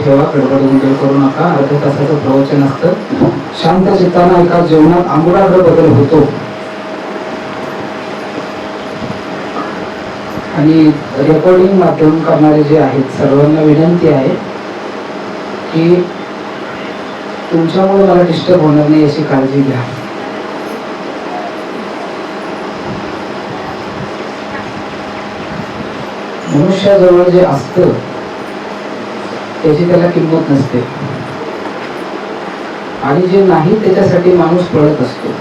ठेवा, गडबड गोंधळ करू नका. अर्ध्या तासाचं प्रवचन असतं. शांत चित्तानं एका जीवनात आमूलाग्र बदल होतो. आणि रेकॉर्डिंग माध्यम करणारे जे आहेत सर्वांना विनंती आहे की तुमच्यामुळे मला डिस्टर्ब होणार नाही याची काळजी घ्या. मनुष्याजवळ जे असतं त्याची त्याला किंमत नसते, आणि जे नाही त्याच्यासाठी माणूस पळत असतो.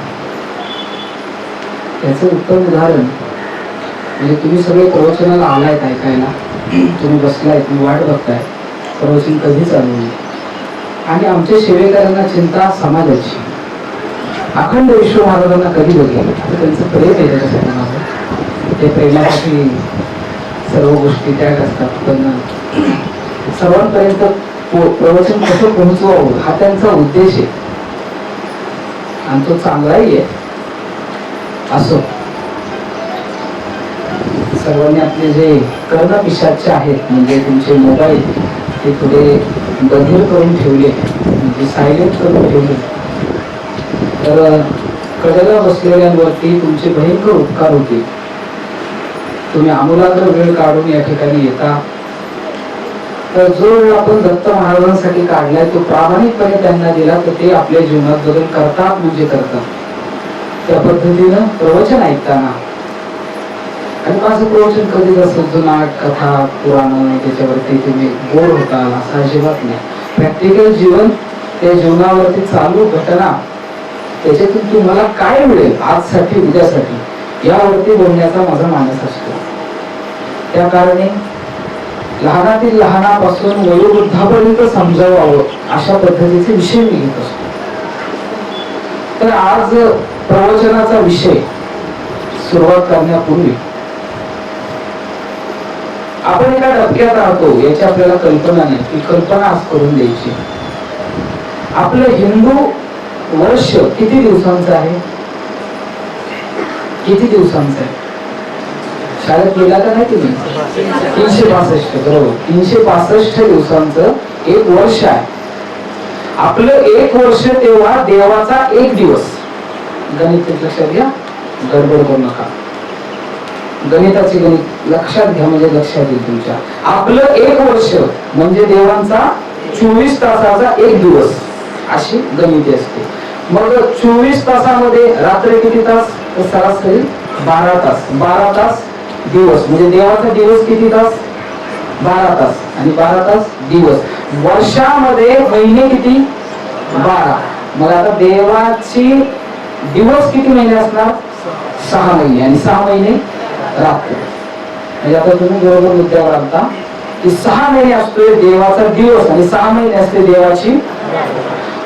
त्याचं उत्तम उदाहरण म्हणजे तुम्ही सगळे प्रवचनाला आलायत ऐकायला, तुम्ही बसलाय, तुम्ही वाट बघताय प्रवचन कधी चालू होईल. आणि आमच्या सेवेकरांना चिंता समाजाची. अखंड विश्व महाराजांना कधी बघेल, आता त्यांचं प्रेम आहे त्याच्यासाठी माझं. ते प्रेमासाठी सर्व गोष्टी त्याग असतात, पण सर्वांपर्यंत प्रवचन कसं पोहोचवावं हा त्यांचा उद्देश आहे, आणि तो चांगलाही आहे. असो, सर्वांनी आपले जे कर्णपिशाच आहेत म्हणजे तुमचे मोबाईल ते थोडे बधीर करून ठेवले, म्हणजे सायलेंट करून ठेवले, तर कडेला बसलेल्यांवरती तुमचे भयंकर उपकार होतील. तुम्ही आमूलाग्र वेळ काढून या ठिकाणी येता, तर जो वेळ आपण दत्त महाराजांसाठी काढलाय तो प्रामाणिकपणे त्यांना दिला, तर ते आपल्या जीवनात बदल करतात म्हणजे करतात. त्या पद्धतीनं प्रवचन ऐकताना, आणि माझं प्रवचन कधीच असं जुनाट कथा पुराण त्याच्यावरती तुम्ही बोर होता असं अजिबात नाही. प्रॅक्टिकल जीवन, त्या जीवनावरती चालू घटना, त्याच्यातून तुम्हाला काय मिळेल आजसाठी उद्यासाठी यावरती बोलण्याचा माझा मानस असतो. त्या कारणे लहानातील लहानापासून वयोवृद्धापर्यंत समजावावं अशा पद्धतीचे विषय मी घेत असतो. तर आज प्रवचनाचा विषय सुरुवात करण्यापूर्वी आपण एका डबक्यात राहतो याची आपल्याला कल्पना नाही. ती कल्पना आज करून द्यायची. आपलं हिंदू वर्ष किती दिवसांचं आहे? किती दिवसांचं आहे? शाळेत गेला का नाही तुम्ही? 365. बरोबर, 365 दिवसांचं एक वर्ष आहे. आपलं एक वर्ष तेव्हा देवाचा एक दिवस. गणित लक्षात घ्या, गडबड करू नका. गणिताचे गणित लक्षात घ्या म्हणजे लक्षात येईल तुमच्या. आपलं एक वर्ष म्हणजे देवांचा 24 तासाचा एक दिवस, अशी गणिती असते. मग 24 तासामध्ये रात्री किती तास? सरासरी 12 तास. 12 तास दिवस म्हणजे देवाचा दिवस किती तास? 12 तास. आणि 12 तास दिवस. वर्षामध्ये महिने किती? 12. मग आता देवाची दिवस किती महिने असणार? 6 महिने. आणि 6 महिने रात्र. म्हणजे आता तुम्ही बरोबर मुद्द्यावर आणता की 6 महिने असतोय देवाचा दिवस आणि 6 महिने असते देवाची.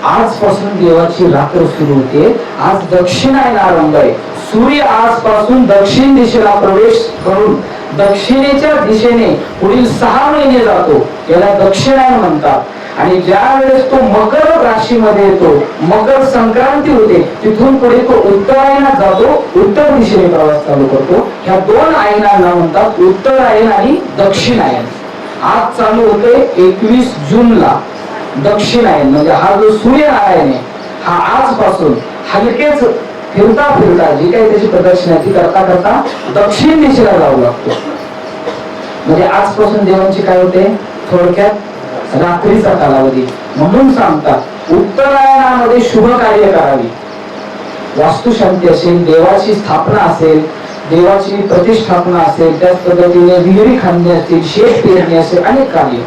आजपासून देवाची रात्र सुरू होते. आज दक्षिणायन आहे. सूर्य आजपासून दक्षिण दिशेला प्रवेश करून दक्षिणेच्या दिशेने पुढील 6 महिने जातो, याला दक्षिणायन म्हणतात. आणि ज्या वेळेस तो मकर राशीमध्ये येतो, मकर संक्रांती होते, तिथून पुढे तो उत्तरायणात जातो, उत्तर दिशेने प्रवास चालू करतो. ह्या 2 आयनांना म्हणतात उत्तरायण आणि दक्षिणायन. आज चालू होते 21 जूनला दक्षिणायन. म्हणजे हा जो सूर्यनारायण आहे हा आजपासून हलकेच फिरता फिरता जी काही त्याची प्रदर्शन आहे ती करता करता दक्षिण दिशेला जाऊ लागतो. म्हणजे आजपासून देवांची काय होते? थोडक्यात रात्रीचा कालावधी. म्हणून सांगतात उत्तरायणामध्ये शुभ कार्य करावी. वास्तुशांती असेल, देवाची स्थापना असेल, देवाची प्रतिष्ठापना असेल, त्याच पद्धतीने विहिरी खणणे असतील, शेत पेरणे असेल, अनेक कार्य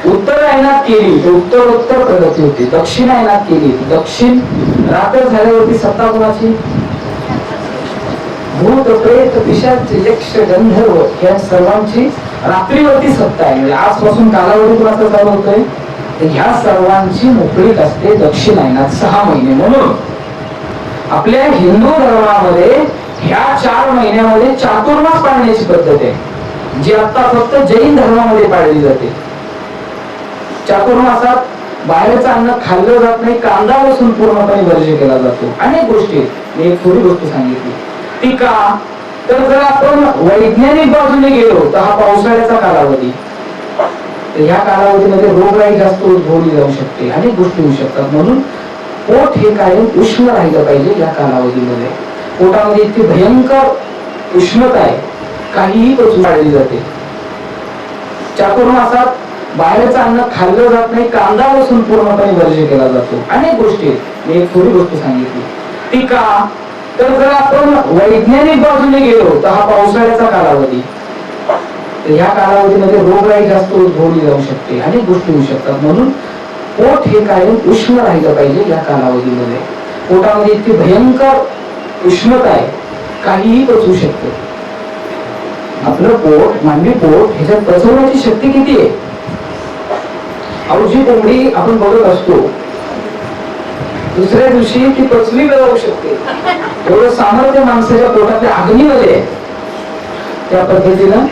उत्तरायणात केली तर उत्तरोत्तर प्रगती होते. दक्षिणायनात केली दक्षिण रात्र झाल्यावरती सत्ता कोणाची? भूत प्रेत पिशाच यक्ष गंधर्व या सर्वांची रात्रीवरती सत्ता आहे. म्हणजे आजपासून कालावधी कोणाचा चालू होतोय? तर ह्या सर्वांची मोकळीक असते दक्षिणायनात 6 महिने. म्हणून आपल्या हिंदू धर्मामध्ये ह्या 4 महिन्यामध्ये चातुर्मास पाळण्याची पद्धत आहे, जी आता फक्त जैन धर्मामध्ये पाळली जाते. चातुर्मासात बाहेरचं अन्न खाल्लं जात नाही, कांदा लसूण पूर्णपणे वर्ज्य केला जातो. अनेक गोष्टी. मी एक थोडी गोष्ट सांगितली ती का, तर जर आपण वैज्ञानिक बाजूने गेलो तर हा पावसाळ्याचा कालावधी. तर ह्या कालावधीमध्ये रोगराई जास्त उद्भवली जाऊ शकते, अनेक गोष्टी होऊ शकतात. म्हणून पोट हे कायम उष्ण राहिलं पाहिजे. या कालावधीमध्ये पोटामध्ये इतकी भयंकर उष्णता आहे, काहीही पचून काढली जाते. चातुर्मासात बाहेरचं अन्न खाल्लं जात नाही, कांदा लसूण पूर्णपणे वर्ज्य केला जातो. अनेक गोष्टी आहेत. मी एक थोडी गोष्ट सांगितली ती का, तर जर आपण वैज्ञानिक बाजूने गेलो तर हा पावसाळ्याचा कालावधी. तर ह्या कालावधीमध्ये रोगराई जास्त उद्भवली जाऊ शकते, अनेक गोष्टी होऊ शकतात. म्हणून पोट हे कायम उष्ण राहिलं पाहिजे. या कालावधीमध्ये पोटामध्ये इतकी भयंकर उष्णता आहे, काहीही पचवू शकते. आपलं पोट, मानवी पोट, ह्याच्यात पचवण्याची शक्ती किती आहे? अवजी कोंबडी आपण बघत असतो, दुसऱ्या दिवशी ती पचली जाऊ शकते. एवढं सामर्थ्य माणसाच्या पोटातल्या अग्नीमध्ये. त्या पद्धतीनं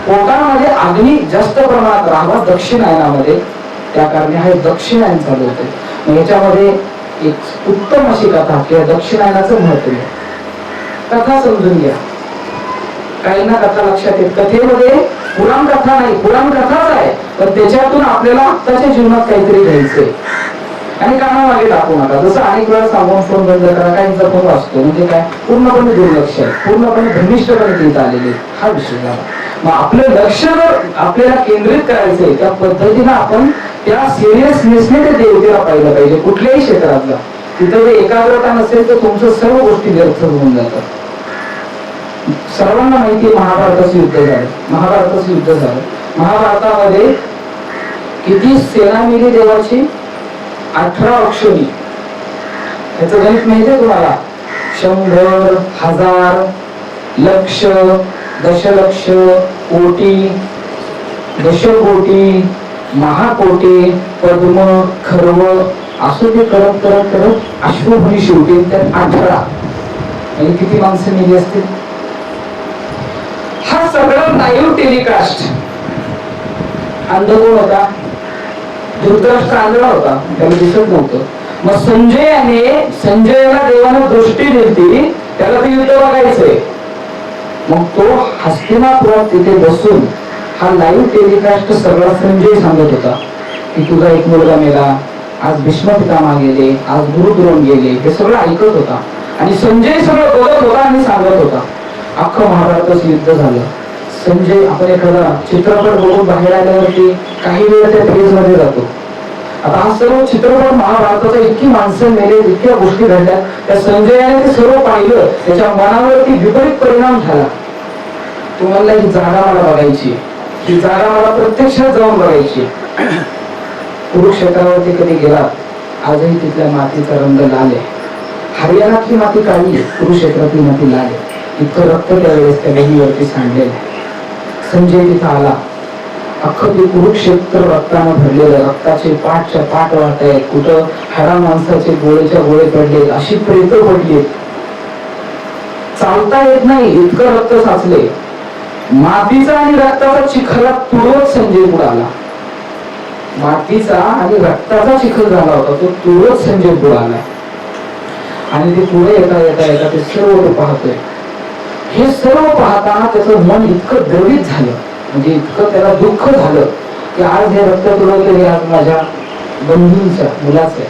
पोटामध्ये अग्नी जास्त प्रमाणात राहावा दक्षिणायनामध्ये, त्या कारणे हा दक्षिणायन चालू होते. मग याच्यामध्ये एक उत्तम अशी कथा किंवा दक्षिणायनाचं महत्व आहे. कथा समजून घ्या. काही ना कथा लक्षात येत. कथेमध्ये पुराण कथा नाही, पुराण कथाच आहे, पण त्याच्यातून आपल्याला आत्ताच्या जीवनात काहीतरी घ्यायचंय. आणि कानामागे टाकू नका. जसं अनेक वेळा सांगून फोन बंद करा, काहींचा फोन वाचतो म्हणजे काय, पूर्णपणे दुर्लक्ष आहे, पूर्णपणे धनिष्ठपणे देत आलेले, हा विषय झाला. मग आपलं लक्ष जर आपल्याला केंद्रित करायचंय, त्या पद्धतीनं आपण त्या सिरियसनेसने ते देवतेला पाहिलं पाहिजे. कुठल्याही क्षेत्रात जा, तिथं जर एकाग्रता नसेल तर तुमचं सर्व गोष्टी व्यर्थ होऊन जातात. सर्वांना माहिती आहे महाभारताचं युद्ध झालं. महाभारताचं युद्ध झालं. महाभारतामध्ये किती सेना मिली देवाची? 18 अक्षोणी. याचं गणित माहिती आहे तुम्हाला? 100, 1000, लक्ष, दशलक्ष, कोटी, दशकोटी, महाकोटी, पद्म, खर्व, असं ते करत करत करत अश्वभुनी शेवटी त्यात 18. म्हणजे किती माणसं मिली असतील? हा सगळा लाईव्ह टेलिकास्ट. अंध कोण होता? धृतराष्ट्र आंधळा होता, त्याला दिसत नव्हतं. मग संजयाला देवानं दृष्टी दिली, त्याला ते युद्ध बघायचंय. मग तो हस्तिनापुरात तिथे बसून हा लाईव्ह टेलिकास्ट सगळा संजय सांगत होता की तुझा एक मुलगा मेला, आज भीष्म पितामह गेले, आज गुरुद्रोण गेले, हे सगळं ऐकत होता. आणि संजय सगळं बघत होता आणि सांगत होता. अख्खं महाभारताचं युद्ध झालं. संजय, आपण एखादा चित्रपट बघून बाहेर आल्यावरती काही वेळ त्या फेज मध्ये जातो. आता हा सर्व चित्रपट महाभारताचा, इतकी माणसं मेले, इतक्या गोष्टी घडल्या, त्या संजयाने ते सर्व पाहिलं, त्याच्या मनावरती विपरीत परिणाम झाला. तुम्हाला ही जागा मला बघायची, ही जागा मला प्रत्यक्षात जाऊन बघायची. कुरुक्षेत्रावरती कधी गेला, आजही तिथल्या मातीचा रंग लाल आहे. हरियाणातली माती काळी आहे, कुरुक्षेत्रातली माती लाल आहे. इतकं रक्त त्यावेळेस त्या वेळीवरती सांडलेलं. संजय तिथं आला. अख्खं ते कुरुक्षेत्र रक्तानं भरलेलं, रक्ताचे पाठच्या पाठ वाहत आहेत, कुठं हाडा माणसाचे गोळेच्या गोळे पडलेत, अशी प्रेत पडलीत, चालता येत नाही, इतकं रक्त साचले. मातीचा आणि रक्ताचा चिखला तुळवत संजय पुढे आला. मातीचा आणि रक्ताचा चिखल झाला होता, तो तुळवत संजय पुढे आला. आणि ते पुढे येता येता येता ते सर्व पाहतोय. हे सर्व पाहताना त्याचं मन इतकं द्रवित झालं, म्हणजे इतकं त्याला दुःख झालं की आज हे रक्त तुळवले, हे आज माझ्या बंधूंचं, मुलाचे,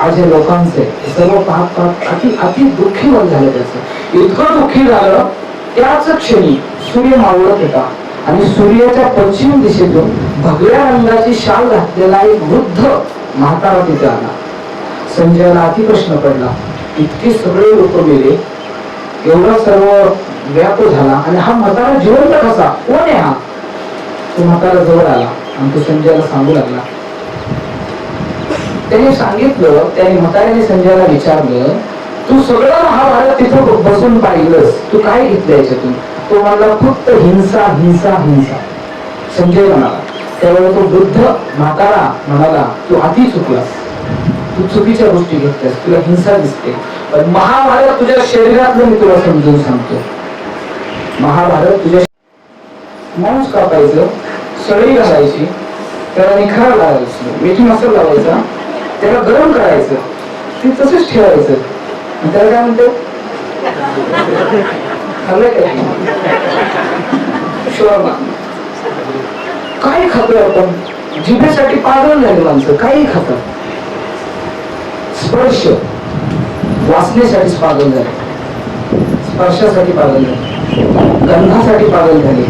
आज हे लोकांचे, हे सर्व पाहत पाहत अति दुःखी मन झालं त्याचं. इतकं दुःखी झालं, त्याच क्षणी सूर्य मावळत होता आणि सूर्याच्या पश्चिम दिशेतून भगव्या रंगाची शाल घातलेला एक वृद्ध म्हातारा तिथे आला. संजयाला अति प्रश्न पडला, इतके सगळे लोक गेले, एवढा सर्व व्याप झाला, आणि हा म्हातारा जिवंत कसा? कोण आहे हा? तो म्हातारा जवळ आला आणि तो संजयाला सांगू लागला. त्याने सांगितलं, त्याने म्हाताऱ्याने संजयाला विचारलं, तू सगळं महाभारत तिथं बसून पाहिलंस, तू काय घेतलं याच्यातून? तो म्हणला, फक्त हिंसा हिंसा हिंसा. संजय म्हणाला. त्यावेळेला तो वृद्ध म्हातारा म्हणाला, तू अति चुकलास, तू चुकीच्या गोष्टी घेतल्यास, तुला हिंसा दिसते. पण महाभारत तुझ्या शरीरातलं मी तुला समजून सांगतो. महाभारत तुझ्या मांस कापायचं, सळी घालायची, त्याला निखार लावायचं, मिठी मसाला लावायचा, त्याला गरम करायचं, ते तसंच ठेवायचं. त्याला काय म्हणते? खाल्लंय काय? शोरमा. काय खातोय आपण, जिभेसाठी पागल झाले माणसं, काही खातात. स्पर्श, वासनेसाठी पागल झाले, स्पर्शासाठी पागल झाले, गंधासाठी पागल झाले,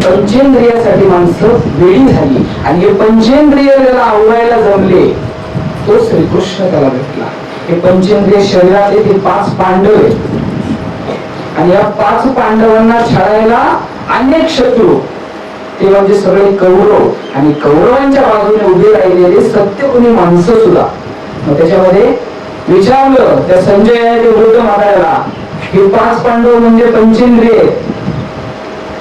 पंचेंद्रियासाठी माणसं वेळी झाली. आणि हे पंचेंद्रिय ज्याला आवडायला जमले तो श्रीकृष्ण त्याला भेटला. हे पंचेंद्रिय शरीरातले ते 5 पांडव आहेत आणि या 5 पांडवांना छळायला अनेक शत्रू, ते म्हणजे सगळे कौरव आणि कौरवांच्या बाजूने उभे राहिलेले सत्यगुणी माणसं सुद्धा. मग त्याच्यामध्ये विचारलं त्या संजय ते वृद्ध म्हाताऱ्याला, हे 5 पांडव म्हणजे पंचेंद्रिय,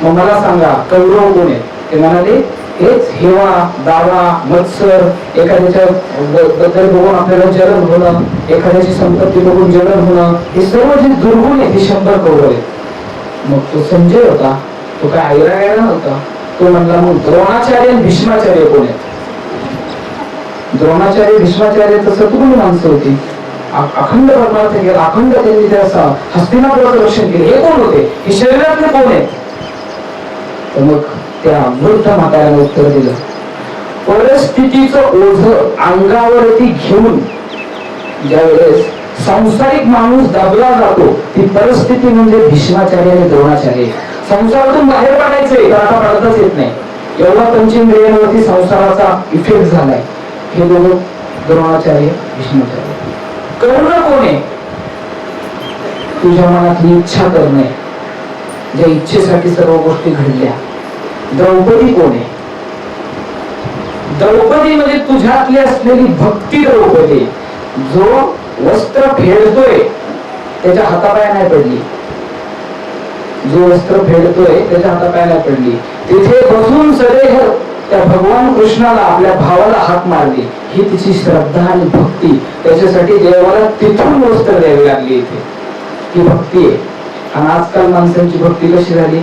मग मला सांगा कौरव कोण आहे? ते म्हणाले हेच हेवा, दावा, मत्सर, एखाद्याच्या बद्दल बघून आपल्याला जलन होणं, एखाद्याची संपत्ती बघून जलन होणं, हे सर्व जे दुर्गुण आहे ते 100 कौरव आहेत. मग तो संजय होता, तो काय आयरा गायला नव्हता. तो म्हणला मग द्रोणाचार्य आणि भीष्माचार्य कोण आहेत? द्रोणाचार्य भीष्माचार्य तर सद्गुणी माणसं होती, अखंड परमार्थ केला, अखंड त्यांनी त्या हस्तिनापुराचं रक्षण केले, हे कोण होते? हे शरीरातले कोण आहेत? तर मग त्या वृद्ध म्हाताऱ्याने उत्तर दिलं, परिस्थितीचं ओझ अंगावरती घेऊन ज्यावेळेस संसारिक माणूस दबला जातो ती परिस्थिती म्हणजे भीष्माचार्य आणि द्रोणाचार्य. संसारातून बाहेर पडायचंय तर आता पडताच येत नाही, एवढा पंचेंद्रियांवरती संसाराचा इफेक्ट झालाय. हे दोघं द्रोणाचार्य, भीष्माचार्य. कर्ण कोण आहे? तुझ्या मनातली इच्छा करणे, ज्या इच्छेसाठी सर्व गोष्टी घडल्या. द्रौपदी कोण आहे? द्रौपदी म्हणजे तुझ्यातली असलेली भक्ती द्रौपदी. जो वस्त्र फेडतोय त्याच्या हातापाया नाही पडली, जो वस्त्र फेडतोय त्याच्या हातापाया नाही पडली, तिथे बसून सदैव त्या भगवान कृष्णाला आपल्या भावाला हात मारली. ही तिची श्रद्धा आणि भक्ती, त्याच्यासाठी देवाला तिथून वस्त्र द्यावी लागली. इथे ही भक्ती आहे. आणि आजकाल माणसांची भक्ती कशी झाली?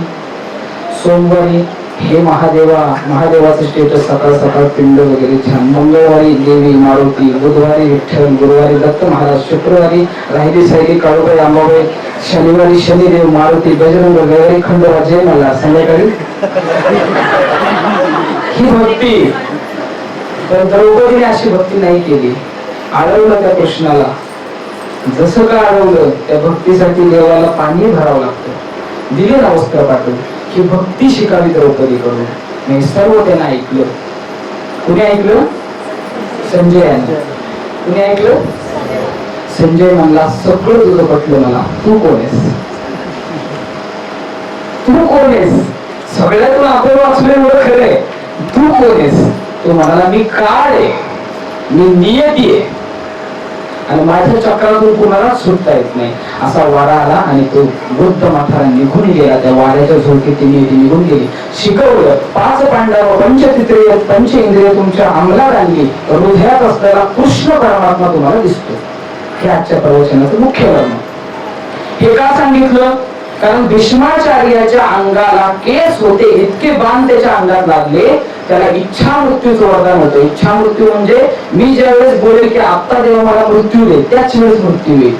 सोमवारी हे महादेवाचं स्टेटस, सकाळ सकाळ पिंड वगैरे छान, मंगळवारी देवी मारुती, बुधवारी विठ्ठल, गुरुवारी दत्त महाराज, शुक्रवारी राहिली साहिली काळूबाई अंबाबाई, शनिवारी शनिदेव मारुती, बजरंग वगैरे खंडोबा, जय मल्हार. संध्याकाळी ही भक्ती. पण द्रौपदीने अशी भक्ती नाही केली. आळवलं त्या कृष्णाला, जसं का आळवलं त्या भक्तीसाठी देवाला पाणी भरावं लागतं. दिले ना वस्त्र पाठवून. ही भक्ती शिकावी द्रौपदी कडून. नाही सर्व त्यानं ऐकलं. कुणी ऐकलं? संजयाने. कुणी ऐकलं? संजय म्हणला सगळं तुझं पटलं मला, तू कोण आहेस? तू कोण आहेस? सगळ्यातून आपण वाचले एवढं खरंय, तू कोण आहेस? तो म्हणाला मी काळ आहे, मी नियती आहे आणि माझ्या चक्रातून कुणाला सुटता येत नाही. असा वारा आला आणि तो वृद्ध म्हातारा निघून गेला. त्या वाऱ्याच्या झोळकीत ती निघून गेली. शिकवलं 5 पांडव पंचेंद्रिय तुमच्या अंमलात आणली, हृदयात असलेला कृष्ण परमात्मा तुम्हाला दिसतो. हे आजच्या प्रवचनाचं मुख्य वर्णन. हे का सांगितलं? कारण भीष्माचार्याच्या अंगाला केस होते, इतके बाण त्याच्या अंगात लागले, त्याला इच्छा मृत्यूचं वरदान होतं. इच्छा मृत्यू म्हणजे मी ज्या वेळेस बोलेल की आता देवा मला मृत्यू दे, त्याच वेळेस मृत्यू येईल.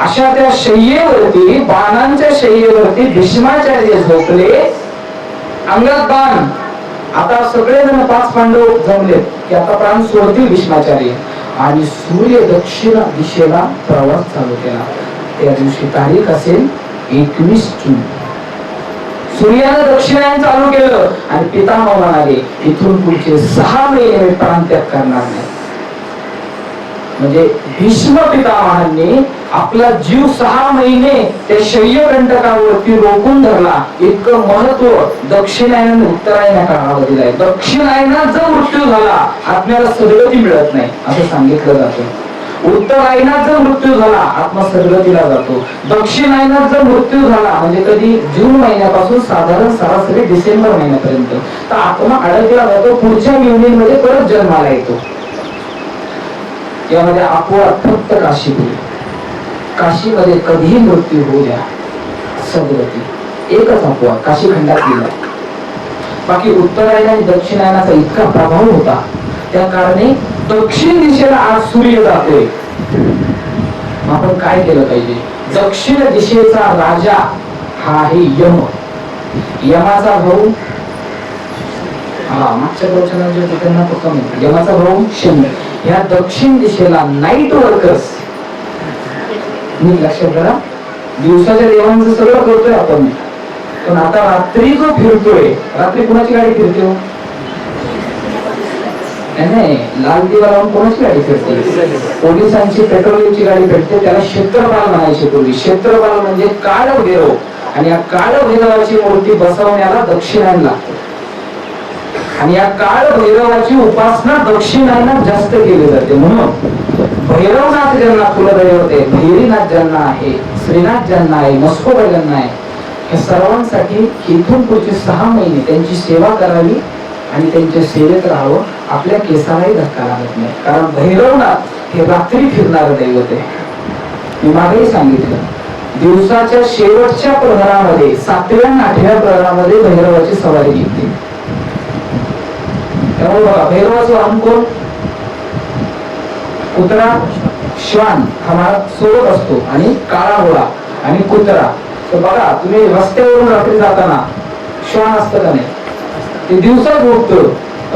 अशा त्या शय्येवरती, बाणांच्या शय्येवरती भीष्माचार्य झोपले, अंगात बाण. आता सगळेजण 5 पांडव जमले की आता प्राण सोडतील भीष्माचार्य. आणि सूर्य दक्षिण दिशेला प्रवास चालू केला. त्या दिवशी तारीख असेल 21 जून. सूर्यानं दक्षिणायन चालू केलं आणि पितामह म्हणाले इथून पुढचे 6 महिने मी प्राणत्याग करणार नाही. म्हणजे भीष्म पितामहांनी आपला जीव 6 महिने त्या शय्यकंटकावरती रोखून धरला. इतकं महत्व दक्षिणायन उत्तरायण काळामध्ये दिलंय. दक्षिणायनात जर मृत्यू झाला आत्म्याला सद्गती मिळत नाही असं सांगितलं जातं. उत्तरायणात जर मृत्यू झाला आत्मा सद्गतीला जातो. दक्षिणायनात जर मृत्यू झाला म्हणजे कधी जून महिन्यापासून साधारण सरासरी डिसेंबर महिन्यापर्यंत तर आत्मा अडकला जातो, पुढच्या योनीमध्ये परत जन्माला येतो. यामध्ये अपवाद फक्त काशीपुरी. काशीमध्ये कधीही मृत्यू होऊ द्या, सद्गती. एकच अपवाद काशी खंडात गेला. बाकी उत्तरायण आणि दक्षिणायनाचा इतका प्रभाव होता, त्या कारणे दक्षिण दिशेला आज सूर्य जातोय. आपण काय केलं पाहिजे? दक्षिण दिशेचा राजा हा आहे यम. यमाचा भाऊ हा मागच्या प्रवचनात जे होते त्यांना तो कमी. यमाचा भाऊ शनी. ह्या दक्षिण दिशेला नाईट वर्कर्स. नीट लक्षात करा, दिवसाच्या देवांचं सगळं करतोय आपण, पण आता रात्री जो फिरतोय, रात्री कुणाची गाडी फिरते हो? नाही, लाल दिवा लावून कोणाची गाडी फिरते? पोलिसांची पेट्रोलिंगची गाडी फिरते. त्याला क्षेत्रपाल म्हणायचे पूर्वी. क्षेत्रपाल म्हणजे काळ भैरव, आणि या काळ भैरवाची मूर्ती बसवण्याला दक्षिणायन लागते. आणि या काळ भैरवाची उपासना दक्षिणायनात जास्त केली जाते. म्हणून भैरवनाथ ज्यांना कुलदैवत आहे, भैरीनाथ ज्यांना आहे, श्रीनाथ ज्यांना आहे, मस्कोबा ज्यांना आहे, या सर्वांसाठी इथून पुढचे 6 महिने त्यांची सेवा करावी आणि त्यांच्या सेवेत राहावं. आपल्या केसालाही धक्का लागत नाही, कारण भैरवनाथ हे रात्री फिरणारं दैवत आहे. मी मागेही सांगितलं, दिवसाच्या शेवटच्या प्रहरामध्ये 7व्या आणि 8व्या प्रहरामध्ये भैरवाची सवारी निघते. त्यामुळे बघा, भैरवाचं वाहन कोण? कुत्रा, श्वान हा महाराज सोबत असतो, आणि काळा घोडा आणि कुत्रा. तर बघा, तुम्ही रस्त्यावरून रात्री जाताना श्वान असतं का नाही? ते दिवसा झोपतो,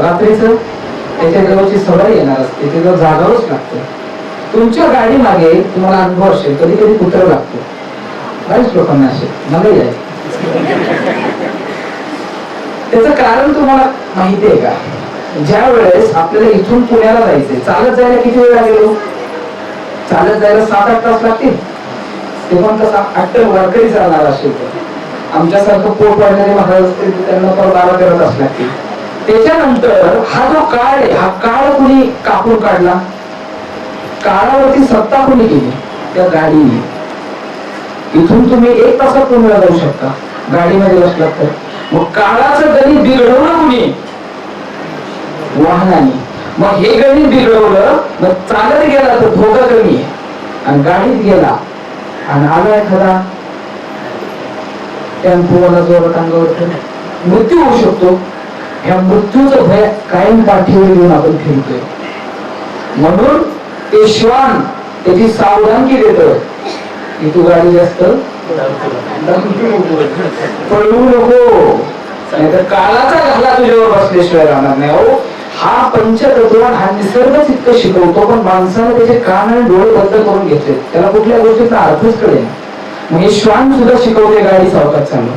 रात्रीच त्याच्या जवळची सवारी येणार असते, ते जर जागावंच लागतं. तुमच्या गाडी मागे तुम्हाला अनुभव असेल, कधी कधी कुत्र लागतो. बऱ्याच लोकांना असेल, मलाही आहे. त्याचं कारण तुम्हाला माहिती आहे का? ज्या वेळेस आपल्याला इथून पुण्याला जायचंय, चालत जायला किती वेळ लागेल? चालत जायला 7-8 तास लागतील. ते पण कसं ऍक्टर वारकरी चालणार असेल तर, आमच्यासारखं पोट वाढणारे महाराज असतील त्यांना पण 12-13 तास लागतील. त्याच्यानंतर हा जो काळ आहे, हा काळ कुणी कापून काढला? काळावरती सत्ता कुणी केली? त्या गाडीने. इथून तुम्ही 1 तासात पुण्याला जाऊ शकता गाडीमध्ये बसलात तर. मग काळाचं गणित बिघडवलं कुणी? वाहनाने. मग हे गणित बिघडवलं, मग चालत गेला तर धोका कमी आहे, आणि गाडीत गेला आणि आला एखादा टेम्पोवाला जोरात अंगावर, मृत्यू होऊ शकतो. ह्या मृत्यूचं भय कायम पाठीवर घेऊन आपण फिरतोय. म्हणून ते श्वान त्याची सावधानगी देतं की तू गाडी जास्त पळवू नको, नाहीतर काळाचा घाला तुझ्यावर बसल्याशिवाय राहणार नाही. अहो, हा पंचतत्व, हा निसर्गच इतकं शिकवतो, पण माणसाने त्याचे कान आणि डोळे बंद करून घेतले, त्याला कुठल्या गोष्टीचा अर्थच कळेल. मग हे श्वान सुद्धा शिकवते गाडी सावकाश चालू.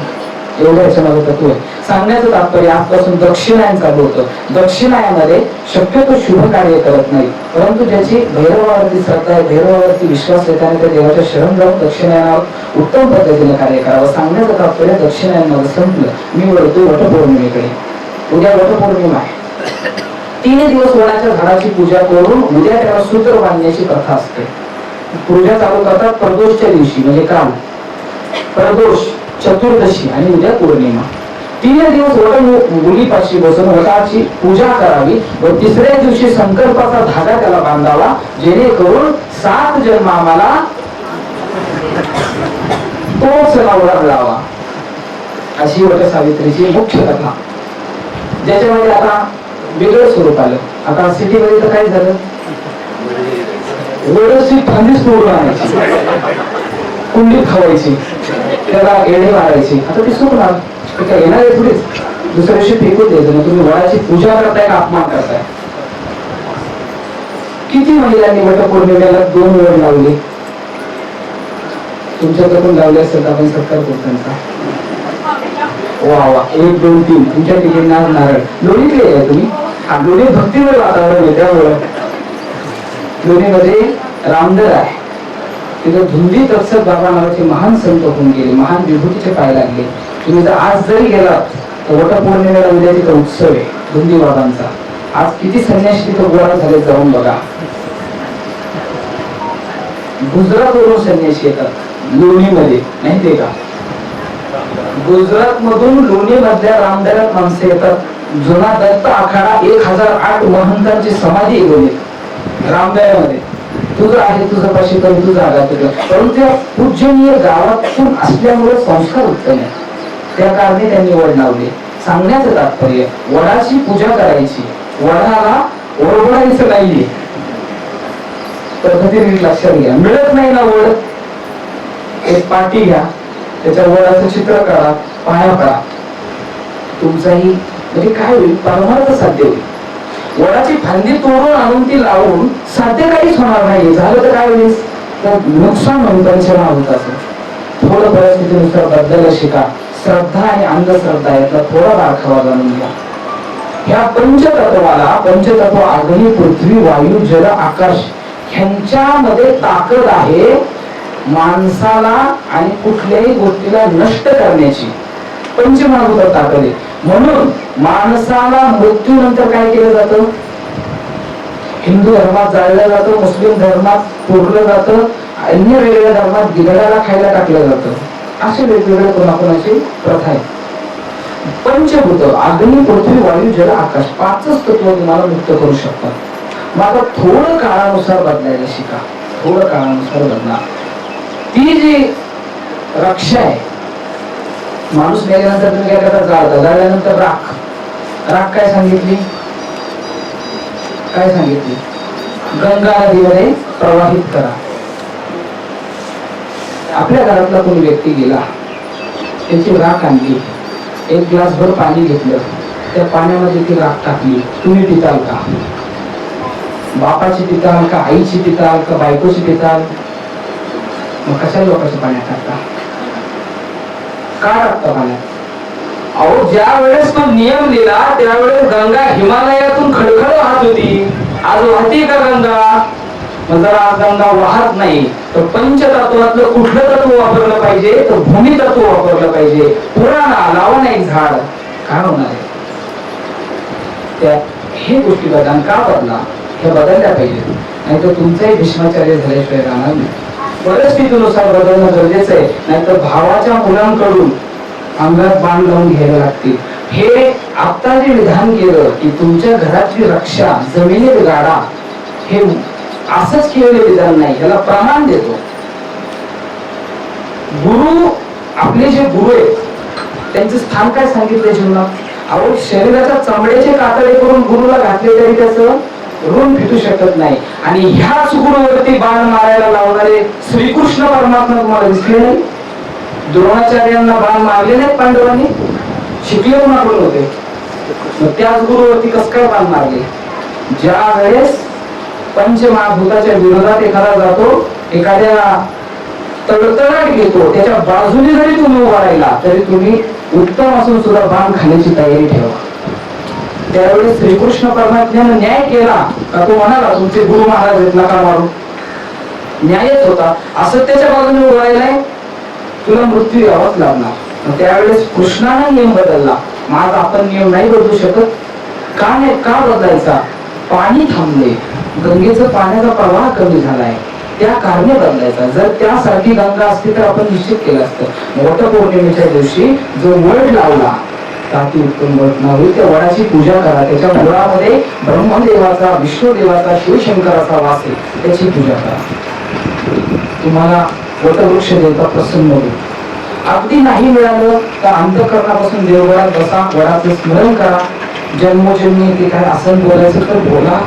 एवढं याच्या माझं तत्व आहे. सांगण्याचं तात्पर्य, आजपासून दक्षिणायन चालू होतं. दक्षिणायनामध्ये शक्यतो शुभ कार्य करत नाही, परंतु ज्याची भैरवावरती श्रद्धा आहे, भैरवावरती विश्वास आहे, त्याने त्या देवाच्या शरण जाऊन दक्षिणायनावर उत्तम पद्धतीने कार्य करावं. सांगण्याचं तात्पर्य, दक्षिणायन माझं संपलं, मी वळतो वटपौर्णिमेकडे. उद्या वटपौर्णिमा आहे. 3 दिवस वडाच्या झाडाची पूजा करून उद्या त्याला सूत्र बांधण्याची प्रथा असते. पूजा चालू करतात प्रदोषच्या दिवशी, म्हणजे काल प्रदोष, चतुर्दशी आणि उद्या पौर्णिमा. 3 दिवस वड मुलीपाशी बसून वडाची पूजा करावी व 3ऱ्या दिवशी संकल्पाचा धागा त्याला बांधावा, जेणेकरून 7 जन्म आम्हाला तोच वड लावा. अशी वट सावित्रीची मुख्य कथा, ज्याच्यामध्ये आता वेगळं स्वरूप आलं. आता सिटीमध्ये तर काय झालं, वडची फांदीच तोडून आणायची, कुंडीत खवायची, त्याला येणे मारायची. आता ती सुटणार, ते काय येणार आहे थोडीच, दुसऱ्या दिवशी फेकून द्यायचं. मग तुम्ही वडाची पूजा करताय का अपमान करताय? किती महिलांनी वटपौर्णिमेला 2 वड लावले? तुमच्याकडून लावले असेल तर आपण सत्कार करू त्यांचा. वा वा, 1, 2, 3 तुमच्या ठिकाणी नारळ. लोणीतले आहे तुम्ही? हा, लोणी भक्तीमय वातावरण आहे, त्यामुळे लोणीमध्ये रामदर आहे. तिथे धुंदी तत्सत बाबा नावाचे महान संत होऊन गेले, महान विभूतीचे पाय लागले. तुम्ही जर आज जरी गेलात तर वटपौर्णिमेला उद्या तिथं उत्सव आहे धुंदी बाबांचा. आज किती संन्यासी तिथं गोळा झाले, जाऊन बघा. गुजरात वरून संन्यासी येतात लोणीमध्ये, माहितीये का? गुजरात मधून लोणी मधल्या रामदरात माणसं येतात. जुना दत्त आखाडा 1008 महंतांची समाधी आहे रामदयामध्ये. तुझं आहे, तुझं पाशी करून तुझं आगा तुझं, परंतु त्या पूजनीय गावातून असल्यामुळे संस्कार उत्तम आहे, त्या कारणे त्यांनी वड लावले. सांगण्याचं तात्पर्य, वडाची पूजा करायची, वडाला ओरबडायचं नाहीये. पद्धतीने लक्षात घ्या. मिळत नाही ना वड, एक पाटी घ्या, त्याच्या वडाचं चित्र काढा, पाया पडा. तुमचाही म्हणजे काय होईल, परमार्थ साध्य होईल. वडाची फांदी तोडून आणून ती लावून साध्य काहीच होणार नाही. झालं तर काय होईल, तर नुकसान होईल, पंचमहाभूताचं. थोडं परिस्थितीनुसार बदलायला शिका. श्रद्धा आणि अंधश्रद्धा यातला थोडा राखावा जाणून घ्या. ह्या पंचतत्वाला, पंचतत्व अग्नी, पृथ्वी, वायू, जल, आकाश, ह्यांच्यामध्ये ताकद आहे माणसाला आणि कुठल्याही गोष्टीला नष्ट करण्याची. पंचमहाभूत ताकद आहे. म्हणून माणसाला मृत्यूनंतर काय केलं जातं, हिंदू धर्मात जाळलं जातं, मुस्लिम धर्मात पुरलं जातं, अन्य वेगवेगळ्या धर्मात गिधडाला खायला टाकलं जातं. असे वेगवेगळे कोणाकोणाची प्रथा आहे. पंचभूत अग्नी, पृथ्वी, वायू, जल, आकाश, पाचच तत्व तुम्हाला मुक्त करू शकतात. मग आता थोडं काळानुसार बदलायला शिका. थोडं काळानुसार बदला. ती जी रक्षा आहे, माणूस मेल्यानंतर तुम्ही काय करता, जाळता. जाळल्यानंतर राख. राख काय सांगितली, काय सांगितली, गंगा नदीमध्ये प्रवाहित करा. आपल्या घरातला कोणी व्यक्ती गेला, त्याची राख आणली, एक ग्लासभर पाणी घेतलं, त्या पाण्यामध्ये ती राख टाकली, तुम्ही पिताल का? बापाची पिताल का, आईची पिताल का, बायकोची पिताल? मग कशा लोकांच्या पाण्यात टाकता, का टाकता पाण्यात? अहो, ज्या वेळेस तो नियम लिहिला त्यावेळेस गंगा हिमालयातून खळखळ वाहत होती. आज वाहते का गंगा? मग जर आज गंगा वाहत नाही तर पंचतत्वातलं कुठलं तत्व वापरलं पाहिजे, तर भूमी तत्व वापरलं पाहिजे. पुराणा लावा नाही झाड, काय होणार आहे? त्या हे गोष्टी बदला. का बदला? हे बदलल्या पाहिजे, नाही तर तुमचाही भीष्माचार्य झाल्याशिवाय राहणार नाही. परिस्थितीनुसार बदलणं गरजेचं आहे, नाहीतर भावाच्या मुलांकडून अंगात बाण लावून घ्यायला लागतील. हे आता जे विधान केलं की तुमच्या घराची रक्षा जमिनीत गाडा, हे असंच केलेलं विधान नाही, याला प्रमाण देतो. गुरु, आपले जे गुरु आहेत त्यांचं स्थान काय सांगितलं जीवनात? अहो, शरीराच्या चमड्याचे कातडे करून गुरुला घातले तरी त्याचं ऋण फिटू शकत नाही. आणि ह्याच गुरुवरती बाण मारायला लावणारे श्रीकृष्ण परमात्मा तुम्हाला दिसले नाही? द्रोणाचार्यांना बाण मारले नाहीत पांडवांनी? शिकले कोणाकडून होते? मग त्याच गुरुवरती कस काय बाण मारले? ज्या वेळेस पंचमहाभूताच्या विरोधात एखादा जातो, एखाद्या तडतडाट घेतो, त्याच्या बाजूने जरी तुम्ही उभा राहिला तरी तुम्ही उत्तम असून सुद्धा बाण खाण्याची तयारी ठेवा. त्यावेळेस श्रीकृष्ण परमात्म्यानं न्याय केला का? तो म्हणाला तुमचे गुरु महाराज आहेत, नका मारू. न्यायच होता. असत्याच्या बाजूने उभा राहिलाय, तुला मृत्यू यावाच लागणार. त्यावेळेस कृष्णाने नियम बदलला. मग आपण नियम नाही बदलू शकत. का नाही? का बदलायचा? पाणी थांबले, गंगेचा पाण्याचा प्रवाह कमी झालाय, त्या कारणे बदलायचा. जर त्यासारखी गंगा असती तर आपण निश्चित केलं असतं. वटपौर्णिमेच्या दिवशी जो वड लावला ताती उत्तम वड होईल, त्या वडाची पूजा करा. त्याच्या मुळामध्ये ब्रह्मदेवाचा, विष्णुदेवाचा, शिवशंकराचा वास आहे, त्याची पूजा करा. तुम्हाला वटवृक्ष देवता प्रसन्न होईल. अगदी नाही मिळालं तर अंतःकरणापासून देवघरात बसा, वडाचं स्मरण करा. जन्मोजन्मी ते काय असं बोलायचं तर बोला,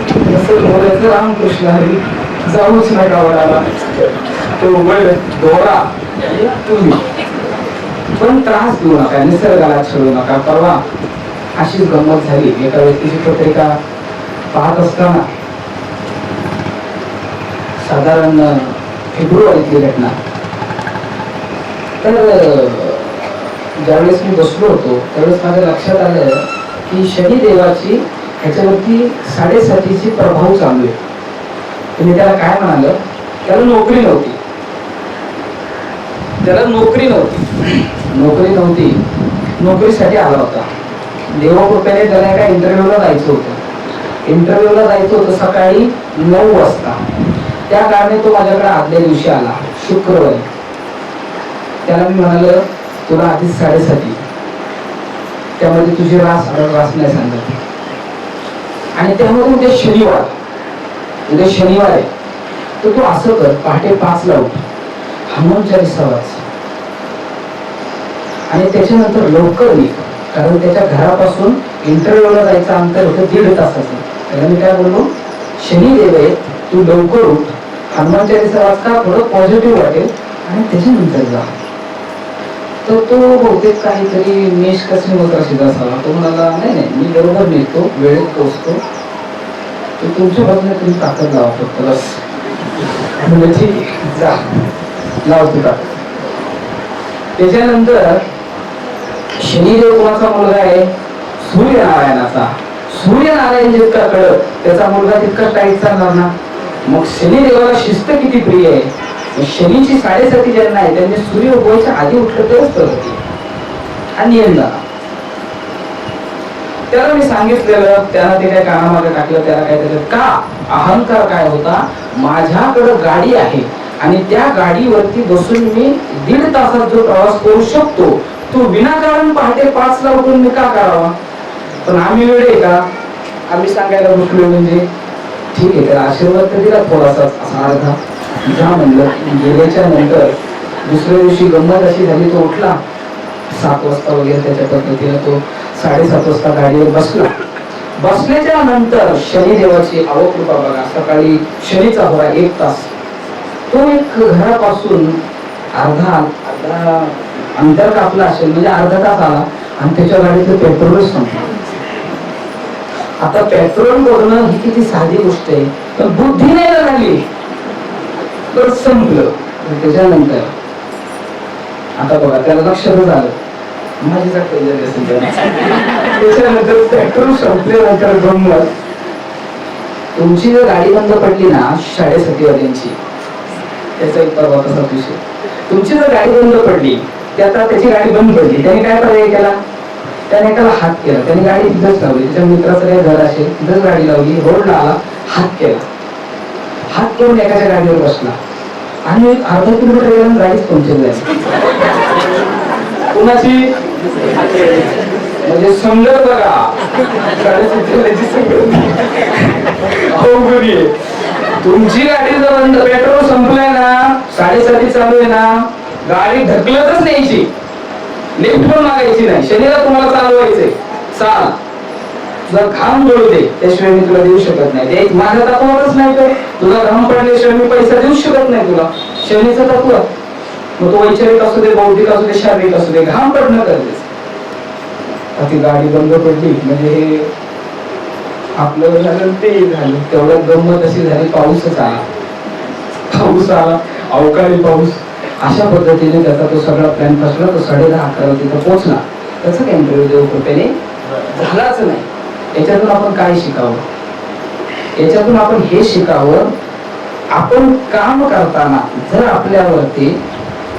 तसं बोलायचं रामकृष्ण हरी, जाऊच नका वडाला. तो वड दोरा तुम्ही पण त्रास देऊ नका, निसर्गाला छळू नका. परवा अशीच गंमत झाली. एका व्यक्तीची पत्रिका पाहत असताना, साधारण फेब्रुवारीतली घटना, तर ज्यावेळेस मी बसलो होतो त्यावेळेस माझ्या लक्षात आलं की शनिदेवाची ह्याच्यावरती 7.5ची प्रभाव चालू आहे. तुम्ही त्याला काय म्हणाल? त्याला नोकरी नव्हती. त्याला नोकरी नव्हती, नोकरी नव्हती. नोकरीसाठी आला होता. देवकृपेने त्याला एका इंटरव्ह्यूला जायचं होतं. इंटरव्ह्यूला जायचं होतं सकाळी 9 वाजता. त्या कारणे तो माझ्याकडे आदल्या दिवशी आला, शुक्रवारी. त्याला मी म्हणाल तुला आधीच 7.5, त्यामध्ये तुझे रास नाही सांगत. आणि त्यामध्ये उद्या शनिवार आहे, तर तू असं कर, पहाटे 5ला उठ, हनुमान चालीसा वाच आणि त्याच्यानंतर लवकर निघ. कारण त्याच्या घरापासून इंटरव्ह्यूला जायचं अंतर होतं 1.5 तासाचं. त्याला मी काय बोललो, शनिदेव आहे, तू लवकर उठ, हनुमान चालीसा वाच, का थोडं पॉझिटिव्ह वाटेल, आणि त्याच्यानंतर जा. तर तो बहुतेक काहीतरी मेष कसमी होत असेल असावा. तो म्हणाला नाही नाही मी बरोबर निघतो, वेळेत पोचतो, तर तुमच्या बाजूने तुम्ही ताकद लावा फक्त बस. म्हणजे ठीक आहे जा लावतो ताकद. त्याच्यानंतर शनिदेव कोणाचा मुलगा आहे? सूर्यनारायणाचा. सूर्यनारायण जितका कडक त्याचा मुलगा तितका टाईट चालणार ना. मग शनिदेवाला शिस्त किती प्रिय आहे. शनीची 7:30 ज्यांना आहे त्यांनी सूर्य उगवायच्या आधी उठलं तरच प्रगती हा नियम झाला. त्याला मी सांगितलेलं, त्याला ते काय कानामागे टाकलं, त्याला काय त्याच्यात का अहंकार काय होता, माझ्याकडे गाडी आहे आणि त्या गाडीवरती बसून मी 1.5 तासात जो प्रवास करू शकतो तो विनाकारण पहाटे 5 ला उठून मी का करावा. पण आम्ही वेळे का आम्ही सांगायला बसलो म्हणजे ठीक आहे त्याला आशीर्वाद तर दिला थोडासा असा अर्धा जा म्हणलं. गेल्याच्या नंतर दुसऱ्या दिवशी गंमत अशी झाली, तो उठला 7 वाजता वगैरे त्याच्या पद्धतीने तो 7:30 वाजता गाडीवर बसला. बसल्याच्या नंतर शनिदेवाची अवकृपा बघा, सकाळी शनीचा होरा 1 तास, तो एक घरापासून अर्धा अंतर कापला असेल म्हणजे अर्धा तास आला आणि त्याच्या गाडीतलं पेट्रोलच संपलं. आता पेट्रोल बघणं ही किती साधी गोष्ट आहे, पण बुद्धी नाही लागली तर संपलं. त्याच्यानंतर आता बघा त्याला लक्षात झालं माझी त्याच्यानंतर पेट्रोल संपल्यानंतर गंमत, तुमची जर गाडी बंद पडली ना 7:30 वाल्यांची, त्याचा एक परवा तसाच विषय, तुमची जर गाडी बंद पडली ते आता त्याची गाडी बंद पडली, त्याने काय पर्याय केला, त्याने एकाला हात केला, त्याने गाडी तिथंच लावली, त्याच्या मित्राचं काही घर असेल तिथंच गाडी लावली, रोडला आला, हात केला, हात करून एकाच्या गाडीवर बसला आणि एक अर्धा किलोमीटर गेल्यानं गाडीच पंक्चर झाली. कुणाची म्हणजे समजत बघा तुमची गाडी जर बंद, पेट्रोल संपलंय ना 7:30 चालू आहे ना, गाडी ढकलतच न्यायची, लिफ्ट पण मागायची नाही. शरीरात तुम्हाला चालवायचंय चाल, तुझा घाम गळू दे त्याशिवाय मी तुला देऊ शकत नाही. ते माझ्या तत्वावरच नाही तर तुझा घाम पडल्याशिवाय मी पैसा देऊ शकत नाही तुला. शनीचं तत्व, मग तो वैचारिक असू दे, बौद्धिक असू दे, शारीरिक असू दे, घाम पडणं गरजेचं. ती गाडी बंद पडली म्हणजे हे आपलं झालं ते झालं. तेवढ्यात गंमत अशी झाली, पाऊसच आला, पाऊस आला, अवकाळी पाऊस. अशा पद्धतीने त्याचा तो सगळा प्लॅन फसला. तो 10:30-11 तिथं पोहोचला. त्याचा काही इंटरव्ह्यू देऊ कृपेने झालाच नाही. याच्यातून आपण काय शिकावं, याच्यातून आपण हे शिकावं, आपण काम करताना जर आपल्यावरती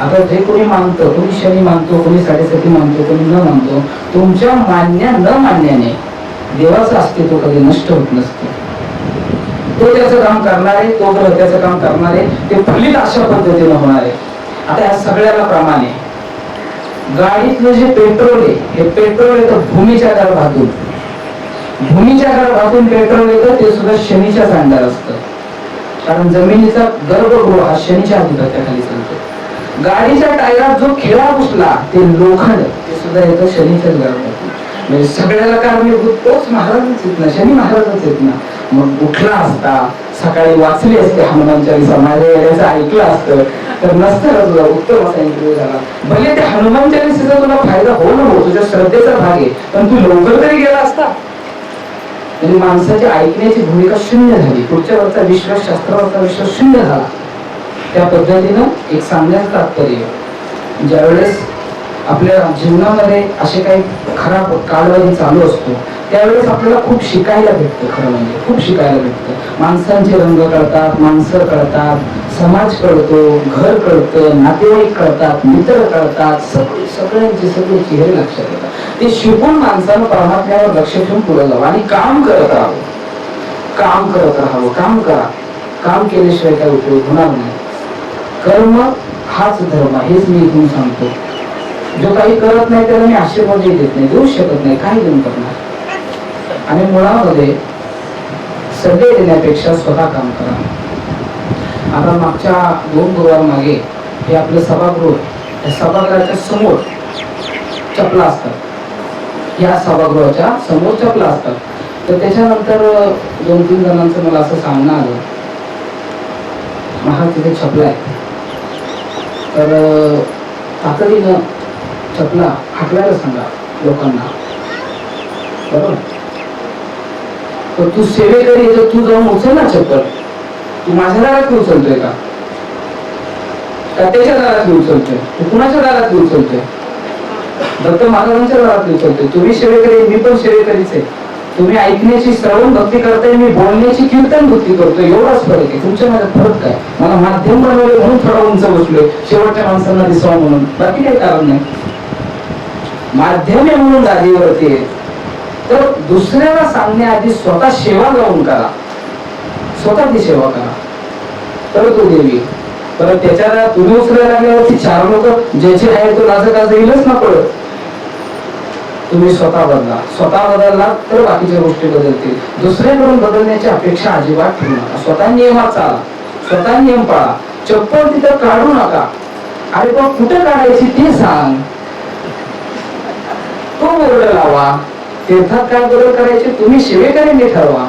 आता जे कोणी मानतो, कोणी शनी मानतो, कोणी 7:30 मानतो, कोणी न मानतो, तुमच्या मान्य न मान्याने देवाचं अस्तित्व कधी नष्ट होत नसतं. तो त्याचं काम करणार आहे, तो ग्रह त्याचं काम करणार आहे, ते फलित अशा पद्धतीने होणार आहे. आता या सगळ्याला प्रमाणे गाडीतलं जे पेट्रोल आहे, हे पेट्रोल येतं भूमीच्या गर्भातून. भूमीच्या गर्भातून पेट्रोल येतं, ते सुद्धा शनीच्याच अंडर असतं, कारण जमिनीचा गर्भगृह हा शनीच्या अधिपत्याखाली चालतो. गाडीच्या टायरात जो खिळा घुसला ते लोखंड, ते सुद्धा येतं शनीच्याच गर्भातून. म्हणजे सगळ्याला कारणीभूत तोच महाराजच येत ना, शनी महाराजच येत ना. मग उठला असता, सकाळी वाचली असते हनुमान चालीसा, माझ्या वेळेचं ऐकलं असतं तर नसतं तुला उत्तम असा इंटरव्ह्यू झाला. भले त्या हनुमान चालीसेचा तुला फायदा हो ना हो, तुझ्या श्रद्धेचा भाग आहे, पण तू लवकर तरी गेला असता. म्हणजे माणसाची ऐकण्याची भूमिका शून्य झाली, पुढच्या वरचा विश्वास, शास्त्रावरचा विश्वास शून्य झाला. त्या पद्धतीनं एक सांगण्याचं तात्पर्य, ज्यावेळेस आपल्या जीवनामध्ये असे काही खराब कालवाही चालू असतो त्यावेळेस आपल्याला खूप शिकायला भेटतं. खरं म्हणजे खूप शिकायला भेटतं. माणसांचे रंग कळतात, माणसं कळतात, समाज कळतो, घर कळतं, नातेवाईक कळतात, मित्र कळतात, सगळ्यांचे सगळे चेहरे लक्षात येतात. ते शिकून माणसानं परमात्म्यावर लक्ष ठेवून पुढे जावं आणि काम करत राहावं, काम करत राहावं. काम करा, काम केल्याशिवाय काय उपयोग होणार नाही. कर्म हाच धर्म, हेच मी इथून सांगतो. जो काही करत नाही त्याला मी आशीर्वाद देत नाही, देऊ शकत नाही, काही देऊन करणार. आणि मुळामध्ये सगळे देण्यापेक्षा स्वतः काम करा. आता मागच्या 2 गुरुवार मागे हे आपलं सभागृह, या सभागृहाच्या समोर चपला असतात, या सभागृहाच्या समोर चपला असतात. तर त्याच्यानंतर 2-3 जणांचं मला असं सांगणं आलं, महाराज तिथे चपला आहे, तर तातडीनं चपला हाकलायला सांगा लोकांना, बरोबर. पण तू सेवेकरी तर तू जाऊन उचल ना चप्पल. तू माझ्या दारात उचलतोय का त्याच्या दारात उचलतोय? तू कुणाच्या दारात उचलतोय? दत्त महाराजांच्या दारात उचलतोय. तुम्ही सेवेकरी, मी पण सेवेकरीच आहे. तुम्ही ऐकण्याची श्रवण भक्ती करताय, मी बोलण्याची कीर्तन भक्ती करतोय. एवढाच फरक आहे. तुमच्या माझ्यात फरक काय? मला माध्यम बनवले म्हणून थोडा उंच बसलोय, शेवटच्या माणसांना दिसावं म्हणून, बाकी काही कारण नाही. माध्यम आहे म्हणून गादीवरती आहे. तर दुसऱ्याला सांगण्याआधी स्वतः सेवा जाऊन करा, स्वतः ती सेवा करा, तर तो देवी. परत त्याच्याला तुम्ही उचलायला लागल्यावरती चार लोक ज्याचे आहे तो लाजत येईलच ना पडत. तुम्ही स्वतः बदला, स्वतः बदलला तर बाकीच्या गोष्टी बदलतील. दुसऱ्याकडून बदलण्याची अपेक्षा अजिबात ठेवू नका. स्वतः नियमात चाला, स्वतः नियम पाळा. चप्पल तिथं काढू नका. अरे पण कुठे काढायची ते सांग, तो बोर्ड लावा. तीर्थात काय बदल करायचे तुम्ही सेवेकऱ्यांनी ठरवा.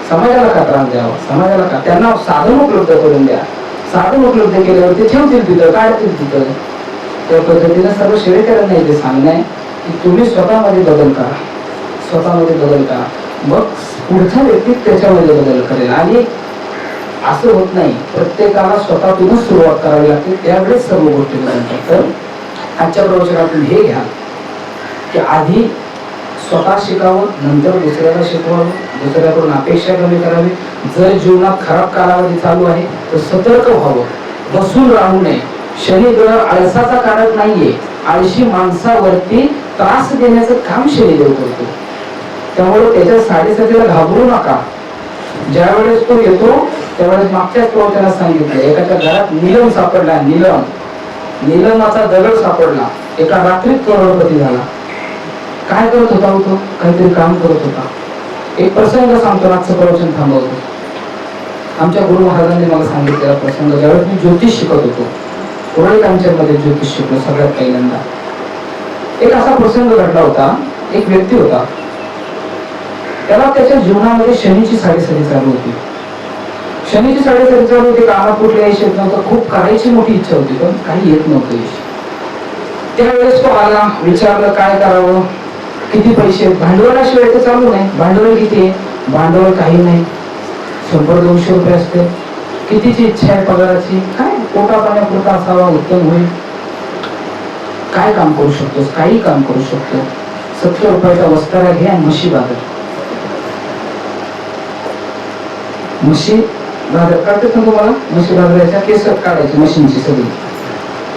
समाजाला का त्रास द्यावा? समाजाला का? त्यांना साधन उपलब्ध करून द्या. साधन उपलब्ध केल्यावरती ठेवतील तिथं, काढतील तिथं. त्या पद्धतीने सर्व सेवेकऱ्यांना इथे सांगणं आहे की तुम्ही स्वतःमध्ये बदल करा, स्वतःमध्ये बदल करा. मग पुढचा व्यक्ती त्याच्यामध्ये बदल करेल. आणि असं होत नाही, प्रत्येकाला स्वतःतूनच सुरुवात करावी लागते, त्यावेळेस सर्व गोष्टी बदलतात. तर आजच्या प्रवचनातून हे घ्या की आधी स्वतः शिकावं, नंतर दुसऱ्याला शिकवावं, दुसऱ्याकडून अपेक्षा कमी करावी. जर जीवनात खराब कालावधी चालू आहे तर सतर्क व्हावं, बसून राहू नये. शनी ग्रह आळसाचा कारक नाहीये. आळशी माणसावरती त्रास देण्याचं काम शनिदेव करतो. त्यामुळे त्याच्या साडेसातीला घाबरू नका. ज्या वेळेस तो येतो त्यावेळेस मागच्याच प्रवचनात सांगितलं, एकाच्या घरात नीलम सापडला, नीलमाचा दगड सापडला. एका रात्रीत करोडपती झाला. काय करत होता तो? काहीतरी काम करत होता. एक प्रसंग सांगतो, आजचं प्रवचन थांबवतो. आमच्या गुरु महाराजांनी मला सांगितलेला प्रसंग, ज्यावेळेस मी ज्योतिष शिकत होतो, मध्ये ज्योतिष शिकलो सगळ्यात पहिल्यांदा. एक असा प्रसंग घडला होता. एक व्यक्ती होता, त्याला त्याच्या जीवनामध्ये शनीची साडेसाती चालू होती. शनीची साडेसाती चालू होती. कामात कुठल्या यश येत नव्हतं. खूप करायची मोठी इच्छा होती, पण काही येत नव्हतं यश. त्यावेळेस तो आला, विचारलं काय करावं, किती पैसे. भांडवलाशिवाय तर चालू नाही. भांडवल किती आहे? भांडवल काही नाही, 100-200 रुपये असते. कितीची इच्छा आहे पगाराची? काय पोटा पाण्यापुरता असावा, उत्तम होईल. काय काम करू शकतोस? काही काम करू शकतो. 70 रुपयाचा वस्तारा घे आणि म्हशी बाजार. म्हशी बाजार काढते ना तुम्हाला? म्हशी बाजाराच्या केस काढायची मशीनची सगळी.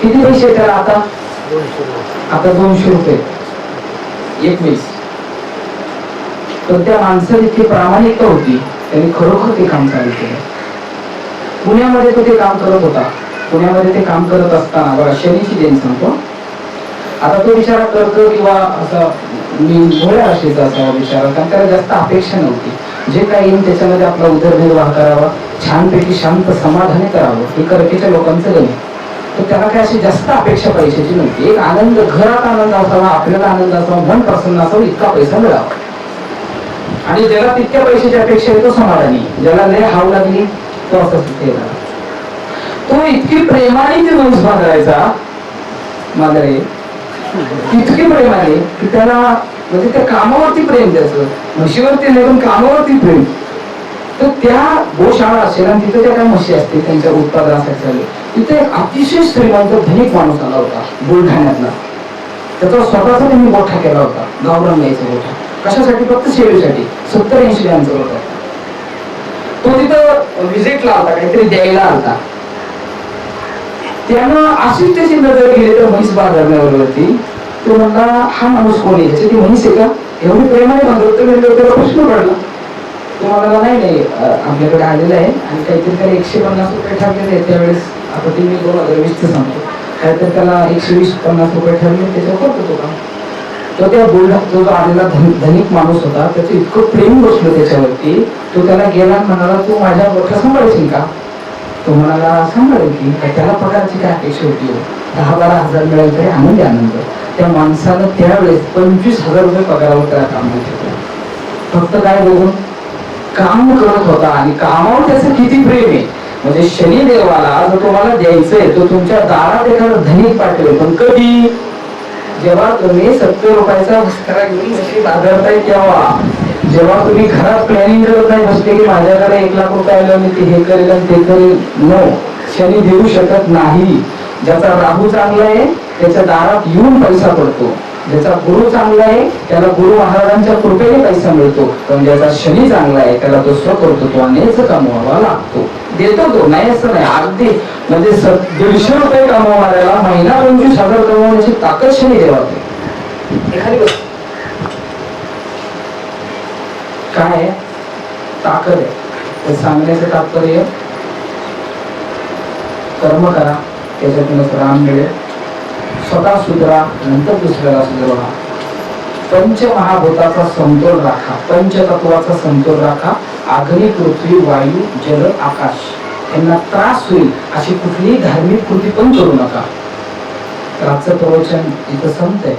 किती पैसे त्याला आता? आता 200 रुपये 21. तर त्या माणसाला इतकी प्रामाणिकता होती, त्यांनी खरोखर ते काम चालू केलं. पुण्यामध्ये तो ते काम करत होता. पुण्यामध्ये ते काम करत असताना बघा, शनीची देण सांगतो. आता तो विचार करतो किंवा असा मी भोळ्या राशीचा असावा विचार, कारण त्याला जास्त अपेक्षा नव्हती. जे काही येईल त्याच्यामध्ये आपला उदरनिर्वाह करावा, छानपैकी शांत समाधानी करावं, हे करकेच्या लोकांचं गणित. तर त्याला काही अशी जास्त अपेक्षा पैशाची नव्हती. एक आनंद, घरात आनंद असावा, आपल्याला आनंद असावा, मन प्रसन्न असावं, इतका पैसा मिळावा. आणि ज्याला तितक्या पैशाची अपेक्षा आहे तो समाधानी, ज्याला लय हाव लागली तो असं तिथे. तो इतकी प्रेमाने ते माणूस बांधायचा, मांजरे इतकी प्रेमाने की त्याला म्हणजे त्या कामावरती प्रेम, त्याचं म्हशीवरती नाही पण कामावरती प्रेम. तर त्या गोशाळा असेल आणि तिथे त्या काय म्हशी असतील त्यांच्या उत्पादनासाठी, तिथे एक अतिशय श्रीमंत धनिक माणूस आला होता बुलढाण्यातला. त्याचा स्वतःचा त्यांनी गोठा केला होता, गावरान गाईचा गोठा. कशासाठी? फक्त सेवेसाठी. 70-80 गायांचा होता. तो तिथं व्हिजिटला आलता, काहीतरी द्यायला आलता. त्यानं अशीच त्याची नजर गेली तर म्हैस बाजारण्यावरती. तो म्हणला, हा माणूस कोण आहे? ती म्हैस आहे का? एवढी प्रेमाने म्हणतो. त्याला प्रश्न पडला. तो म्हणाला, नाही आपल्याकडे आलेला आहे आणि काहीतरी त्याला 150 रुपये ठरलेले आहेत त्यावेळेस. आता ते मी 2020 सांगतो. काहीतरी त्याला 120-50 रुपये ठरले, त्याच्यावर करतो तो काम. तर त्या तो जो आलेला धनिक माणूस होता, त्याचं इतकं प्रेम बसलं त्याच्यावरती. तो त्याला गेला आणि म्हणाला, तू माझ्या गोठा सांभाळशील का? तो म्हणाला, सांभाळेल की. त्याला पगाराची काय अपेक्षा होती? 10-12 हजार मिळाले तरी आनंद. त्या माणसानं त्यावेळेस 25,000 रुपये पगारावर त्याला काम केलं. फक्त काय बघून? काम करत होता आणि कामावर त्याचं किती प्रेम आहे. म्हणजे शनी देवाला जर तुम्हाला द्यायचंय तो तुमच्या दारात एखादा धनिक पाठवेल, पण कधी? जेव्हा तुम्ही 70 रुपयाचा वस्त्रा घेऊन जशी बाजारताय तेव्हा. जेव्हा तुम्ही घरात प्लॅनिंग करत नाही बसले की माझ्याकडे 1 लाख रुपये आले मी ते हे करेल आणि ते करेल. नो, शनी देऊ शकत नाही. ज्याचा राहू चांगला आहे त्याच्या दारात येऊन पैसा पडतो, ज्याचा गुरु चांगला आहे त्याला गुरु महाराजांच्या कृपेने पैसा मिळतो, पण ज्याचा शनी चांगला आहे त्याला तो स्वकर्तृत्व कमवावा कमवावा लागतो. देतो तो, नाही असं नाही. अगदी म्हणजे 150 रुपये कमवणाऱ्याला महिना 25,000 कमवण्याची ताकद शनी देवाते. एखादी गोष्ट काय आहे? ताकद आहे. ते सांगण्याचं तात्पर्य कर्म करा, त्याच्यातूनच राम मिळेल. स्वतः सुधरा, नंतर दुसऱ्याला सुधरवा. पंचमहाभूताचा समतोल राखा, पंचतत्वाचा समतोल राखा. अग्नी, पृथ्वी, वायू, जल, आकाश यांना त्रास होईल अशी कुठलीही धार्मिक कृती पण करू नका. आजचं प्रवचन इथं संपतंय.